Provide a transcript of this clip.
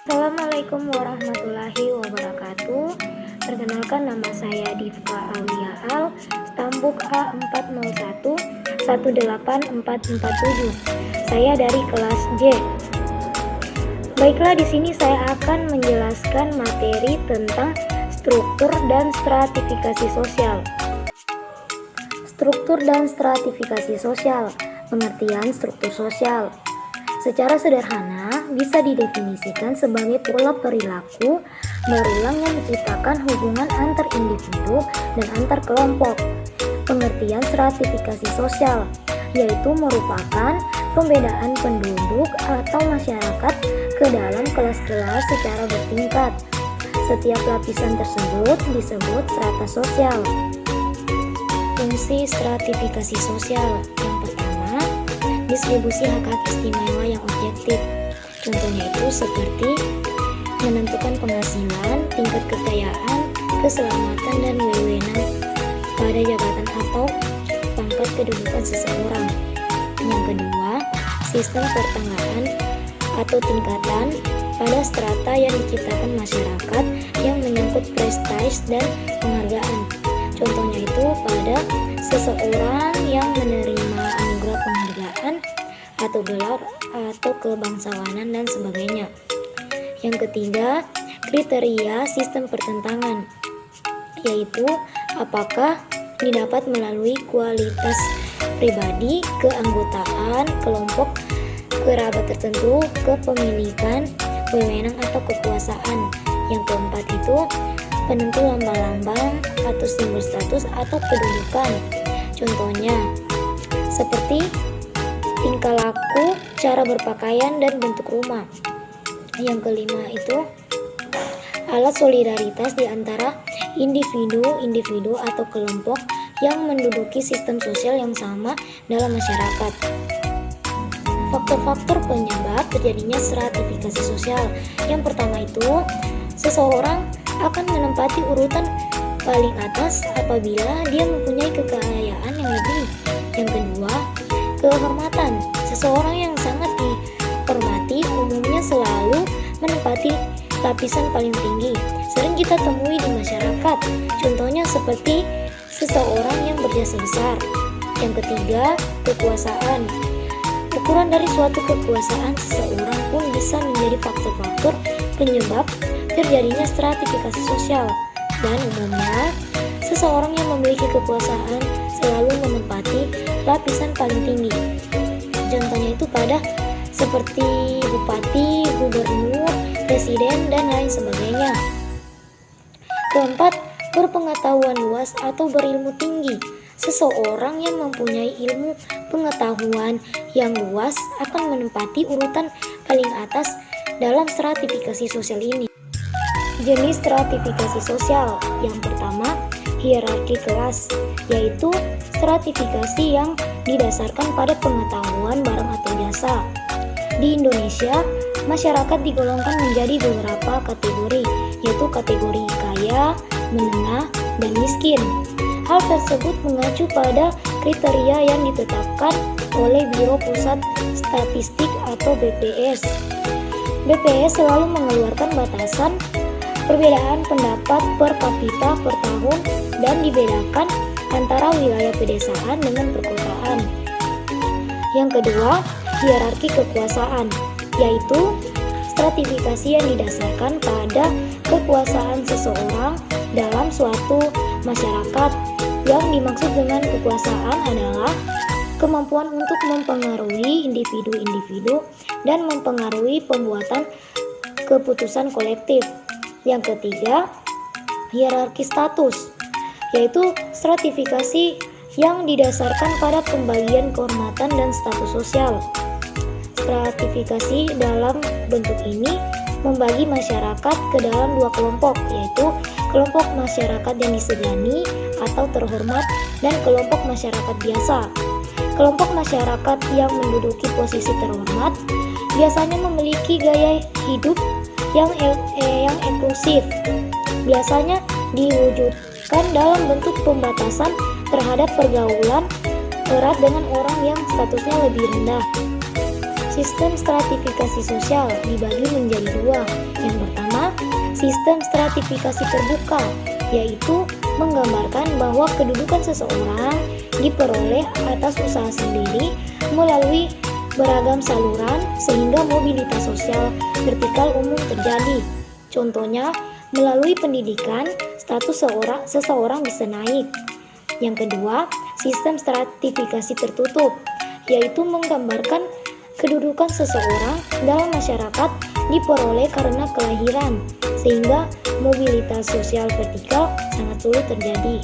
Assalamualaikum warahmatullahi wabarakatuh. Perkenalkan, nama saya Difka Aulia Al, Stambuk A401 18447. Saya dari kelas J. Baiklah, di sini saya akan menjelaskan materi tentang struktur dan stratifikasi sosial. Struktur dan stratifikasi sosial. Pengertian struktur sosial secara sederhana bisa didefinisikan sebagai pola perilaku berulang yang menciptakan hubungan antar individu dan antar kelompok. Pengertian stratifikasi sosial yaitu merupakan pembedaan penduduk atau masyarakat ke dalam kelas-kelas secara bertingkat. Setiap lapisan tersebut disebut strata sosial. Fungsi stratifikasi sosial yang pertama, distribusi hak-hak istimewa yang objektif. Contohnya itu seperti menentukan penghasilan, tingkat kekayaan, keselamatan, dan wewenang pada jabatan atau pangkat kedudukan seseorang. Yang kedua, sistem pertengahkan atau tingkatan pada strata yang diciptakan masyarakat yang menyangkut prestise dan penghargaan. Contohnya itu pada seseorang yang menerima anugerah penghargaan atau gelar atau kebangsawanan dan sebagainya. Yang ketiga, kriteria sistem pertentangan, yaitu apakah didapat melalui kualitas pribadi, keanggotaan, kelompok, kerabat tertentu, kepemilikan, wewenang atau kekuasaan. Yang keempat itu penentu lambang-lambang atau simbol status atau kedudukan. Contohnya seperti tingkah laku, cara berpakaian, dan bentuk rumah. Yang kelima itu alat solidaritas di antara individu atau kelompok yang menduduki sistem sosial yang sama dalam masyarakat. Faktor-faktor penyebab terjadinya stratifikasi sosial. Yang pertama itu seseorang akan menempati urutan paling atas apabila dia mempunyai kekayaan yang lebih. Yang kedua, kehormatan. Seseorang yang sangat dihormati umumnya selalu menempati lapisan paling tinggi. Sering kita temui di masyarakat. Contohnya seperti seseorang yang berjasa besar. Yang ketiga, kekuasaan. Ukuran dari suatu kekuasaan seseorang pun bisa menjadi faktor-faktor penyebab terjadinya stratifikasi sosial, dan umumnya seseorang yang memiliki kekuasaan selalu menempati lapisan paling tinggi. Contohnya itu pada seperti bupati, gubernur, presiden, dan lain sebagainya. Keempat, berpengetahuan luas atau berilmu tinggi. Seseorang yang mempunyai ilmu pengetahuan yang luas akan menempati urutan paling atas dalam stratifikasi sosial ini. Jenis stratifikasi sosial. Yang pertama, hierarki kelas, yaitu stratifikasi yang didasarkan pada pengetahuan barang atau jasa. Di Indonesia, masyarakat digolongkan menjadi beberapa kategori, yaitu kategori kaya, menengah, dan miskin. Hal tersebut mengacu pada kriteria yang ditetapkan oleh Biro Pusat Statistik atau BPS. BPS selalu mengeluarkan batasan perbedaan pendapat per kapita per tahun dan dibedakan antara wilayah pedesaan dengan perkotaan. Yang kedua, hierarki kekuasaan, yaitu stratifikasi yang didasarkan pada kekuasaan seseorang dalam suatu masyarakat. Yang dimaksud dengan kekuasaan adalah kemampuan untuk mempengaruhi individu-individu dan mempengaruhi pembuatan keputusan kolektif. Yang ketiga, hierarki status, yaitu stratifikasi yang didasarkan pada pembagian kehormatan dan status sosial. Stratifikasi dalam bentuk ini membagi masyarakat ke dalam dua kelompok, yaitu kelompok masyarakat yang disegani atau terhormat dan kelompok masyarakat biasa. Kelompok masyarakat yang menduduki posisi terhormat biasanya memiliki gaya hidup yang inklusif, biasanya diwujudkan dalam bentuk pembatasan terhadap pergaulan erat dengan orang yang statusnya lebih rendah. Sistem stratifikasi sosial dibagi menjadi dua. Yang pertama, sistem stratifikasi terbuka, yaitu menggambarkan bahwa kedudukan seseorang diperoleh atas usaha sendiri melalui beragam saluran sehingga mobilitas sosial vertikal umum terjadi. Contohnya, melalui pendidikan, status seseorang bisa naik. Yang kedua, sistem stratifikasi tertutup, yaitu menggambarkan kedudukan seseorang dalam masyarakat diperoleh karena kelahiran, sehingga mobilitas sosial vertikal sangat sulit terjadi.